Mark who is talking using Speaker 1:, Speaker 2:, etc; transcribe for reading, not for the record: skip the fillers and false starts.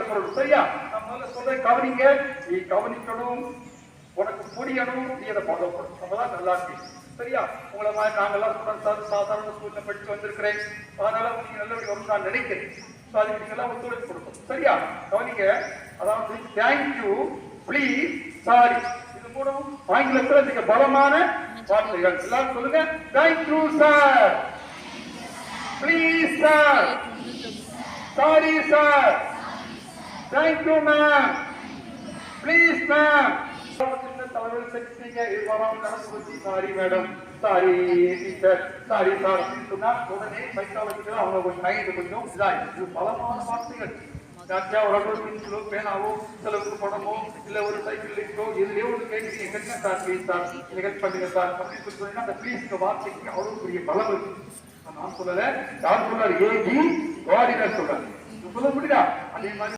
Speaker 1: பொருள். சரியா? நான் முதல்ல சொல்றேன், கவனிங்க. நீ கவனிக்கணும், உனக்கு புரியணும், நீ அதை ஃபாலோ பண்ணணும். அப்பதான் நல்லா இருக்கு. சரியா? உங்களை மாதிரி நாங்கெல்லாம் சாதாரண ஸ்கூல்ல படிச்சு வந்திருக்கிறேன். அதனால நீங்க நல்லபடி வரும் நான் நினைக்கிறேன். அதுக்கு நீங்க எல்லாம் ஒத்துழைப்பு கொடுக்கணும். சரியா? கவனிங்க. அதாவது தேங்க்யூ, பிளீஸ், சாரி, இது மூலம் ஆங்கிலத்தில் மிக பலமான வார்த்தைகள். எல்லாரும் சொல்லுங்க. Thank you sir, please sir, sorry sir, thank you ma'am, please ma'am. தலைவர் செஞ்சீங்க, இது வராமல் நடந்து sorry madam, sorry teacher, sorry sir அப்படின்னு சொன்னா உடனே சைக்காலஜிக்கலா அவங்க கொஞ்சம் மைண்ட் கொஞ்சம் இதாகும். இது பலமான வார்த்தைகள். ஒரு பென்சிலோ பேனாவோ செலவுக்கு பணமோ இல்ல ஒரு சைக்கிள் லிஃப்டோ இதுலயோ ஒரு கேட்குறீங்க, கட்டின சார் ப்ளீஸ் சார், இதை கட் பண்ணுங்க சார் அப்படின்னு சொல்லி சொன்னீங்கன்னா அந்த ப்ளீஸ் வார்த்தைக்கு அவ்வளவு பெரிய பலம் இருக்கு. நான் சொல்லல, யார் சொல்றாரு? ஏஜி வாடினர் சொல்றாரு. சொல்ல முடியுதா? அதே மாதிரி